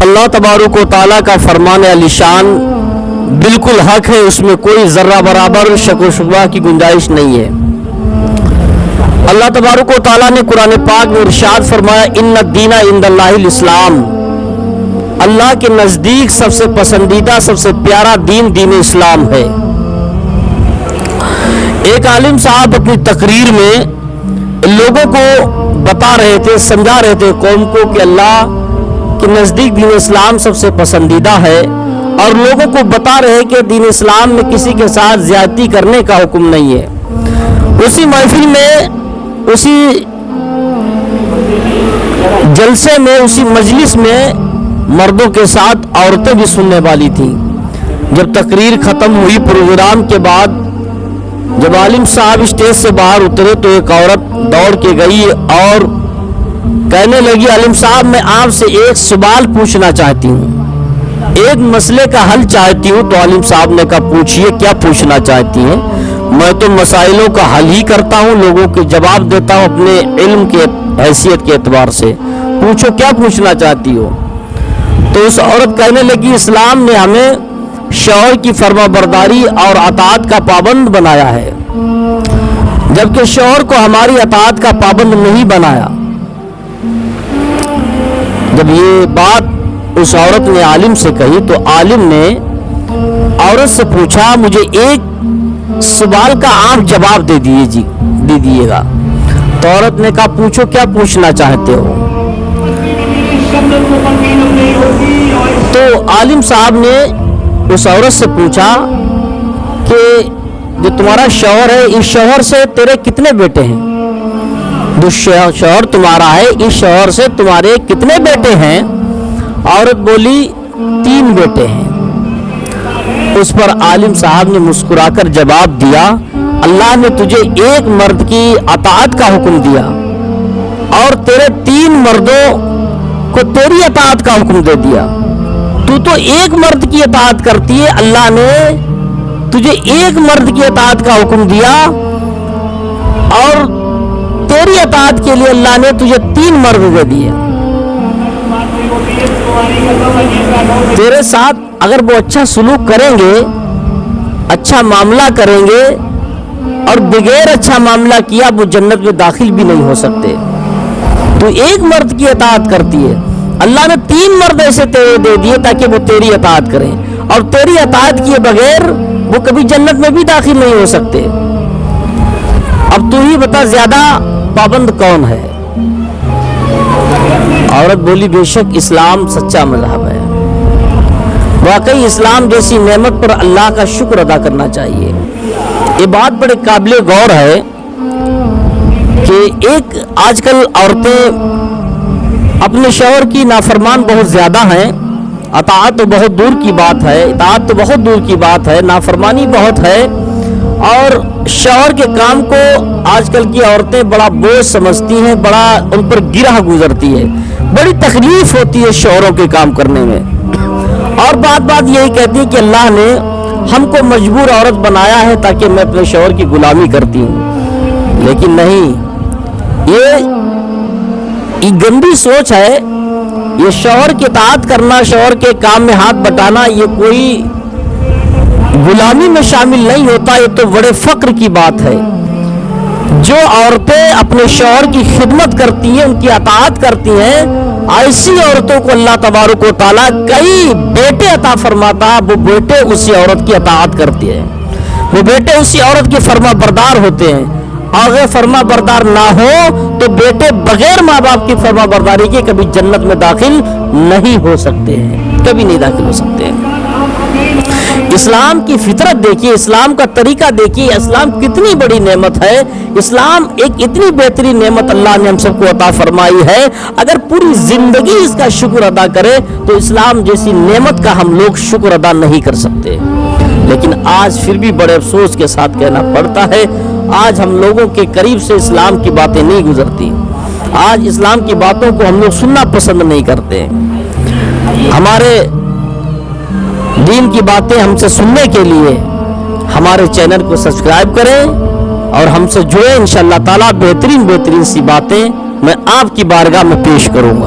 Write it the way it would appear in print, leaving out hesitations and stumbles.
اللہ तबारक व तआला का फरमान अलीशान बिल्कुल हक है, उसमें कोई ज़र्रा बराबर शक व शुबा की गुंजाइश नहीं है। अल्लाह तबारक व तआला ने कुरान पाक में इरशाद फरमाया, इन्ना दीना इंदल्लाहिल इस्लाम, अल्लाह के नज़दीक सबसे पसंदीदा सबसे प्यारा दीन दीन इस्लाम है। एक आलिम साहब अपनी तकरीर में लोगों को बता रहे थे, समझा रहे थे कौम को कि अल्लाह के नज़दीक दीन इस्लाम सबसे पसंदीदा है, और लोगों को बता रहे कि दीन इस्लाम में किसी के साथ ज़्यादती करने का हुक्म नहीं है। उसी महफिल में, उसी जलसे में, उसी मजलिस में मर्दों के साथ औरतें भी सुनने वाली थीं। जब तकरीर ख़त्म हुई प्रोग्राम के बाद, जब आलिम साहब स्टेज से बाहर उतरे तो एक औरत दौड़ के गई और कहने लगी, आलिम साहब मैं आपसे एक सवाल पूछना चाहती हूँ, एक मसले का हल चाहती हूँ। तो आलिम साहब ने कहा, पूछिए क्या पूछना चाहती हैं? मैं तो मसाइलों का हल ही करता हूँ, लोगों के जवाब देता हूँ अपने इल्म के हैसियत के एतबार से, पूछो क्या पूछना चाहती हो। तो उस औरत कहने लगी, इस्लाम ने हमें शौहर की फर्माबरदारी और अताअत का पाबंद बनाया है, जबकि शौहर को हमारी अताअत का पाबंद नहीं बनाया। जब ये बात उस औरत ने आलिम से कही तो आलिम ने औरत से पूछा, मुझे एक सवाल का आप जवाब दे दीजिएगा। तो औरत ने कहा, पूछो क्या पूछना चाहते हो। तो आलिम साहब ने उस औरत से पूछा कि जो तुम्हारा शौहर है, इस शौहर से तेरे कितने बेटे हैं? जो शौहर तुम्हारा है, इस शौहर से तुम्हारे कितने बेटे हैं? औरत बोली, 3 बेटे हैं। उस पर आलिम साहब ने मुस्कुराकर जवाब दिया, अल्लाह ने तुझे एक मर्द की अताअत का हुक्म दिया और तेरे 3 मर्दों को तेरी अताअत का हुक्म दे दिया। तू तो एक मर्द की अताअत करती है, अल्लाह ने तुझे एक मर्द की अताअत का हुक्म दिया और तेरी अताअत के लिए अल्लाह ने तुझे 3 मर्द दे दिए। तेरे साथ अगर वो अच्छा सुलूक करेंगे, अच्छा मामला करेंगे, और बगैर अच्छा मामला किया वो जन्नत में दाखिल भी नहीं हो सकते। तो एक मर्द की अताअत करती है, अल्लाह ने 3 मर्द ऐसे तेरे दे दिए ताकि वो तेरी अताअत करें, और तेरी अताअत किए बगैर वो कभी जन्नत में भी दाखिल नहीं हो सकते। अब तू ही बता, ज्यादा पाबंद कौन है? औरत बोली, बेशक इस्लाम सच्चा मज़हब है। वाकई इस्लाम जैसी नेमत पर अल्लाह का शुक्र अदा करना चाहिए। ये बात बड़े काबिल गौर है कि एक आजकल औरतें अपने शौहर की नाफरमान बहुत ज़्यादा हैं। अताअत तो बहुत दूर की बात है, इताअत तो बहुत दूर की बात है, नाफरमानी बहुत है। और शौहर के काम को आजकल की औरतें बड़ा बोझ समझती हैं, बड़ा उन पर गिरह गुजरती है, बड़ी तकलीफ होती है शौहरों के काम करने में। और बात यही कहती है कि अल्लाह ने हमको मजबूर औरत बनाया है ताकि मैं अपने शौहर की गुलामी करती हूँ। लेकिन नहीं, ये गंदी सोच है। ये शौहर की इताअत करना, शौहर के काम में हाथ बटाना, ये कोई गुलामी में शामिल नहीं होता। ये तो बड़े फक्र की बात है। जो औरतें अपने शौहर की खिदमत करती हैं, उनकी अताअत करती हैं, ऐसी औरतों को अल्लाह तबारक व तआला कई बेटे अता फरमाता। वो बेटे उसी औरत की अताअत करते हैं, वो बेटे उसी औरत के फर्मा बरदार होते हैं। अगर फर्मा बरदार ना हो तो बेटे बगैर माँ बाप की फर्मा बरदारी के कभी जन्नत में दाखिल नहीं हो सकते हैं, कभी नहीं दाखिल हो सकते हैं। इस्लाम की फितरत देखिए, इस्लाम का तरीका देखिए, इस्लाम कितनी बड़ी नेमत है। इस्लाम एक इतनी बेहतरीन नेमत अल्लाह ने हम सबको अता फरमाई है। अगर पूरी जिंदगी इसका शुक्र अदा करें तो इस्लाम जैसी नेमत का हम लोग शुक्र अदा नहीं कर सकते। लेकिन आज फिर भी बड़े अफसोस के साथ कहना पड़ता है, आज हम लोगों के करीब से इस्लाम की बातें नहीं गुजरती। आज इस्लाम की बातों को हम लोग सुनना पसंद नहीं करते। हमारे दीन की बातें हमसे सुनने के लिए हमारे चैनल को सब्सक्राइब करें और हमसे जुड़े। इंशाअल्लाह ताला बेहतरीन सी बातें मैं आपकी बारगाह में पेश करूंगा।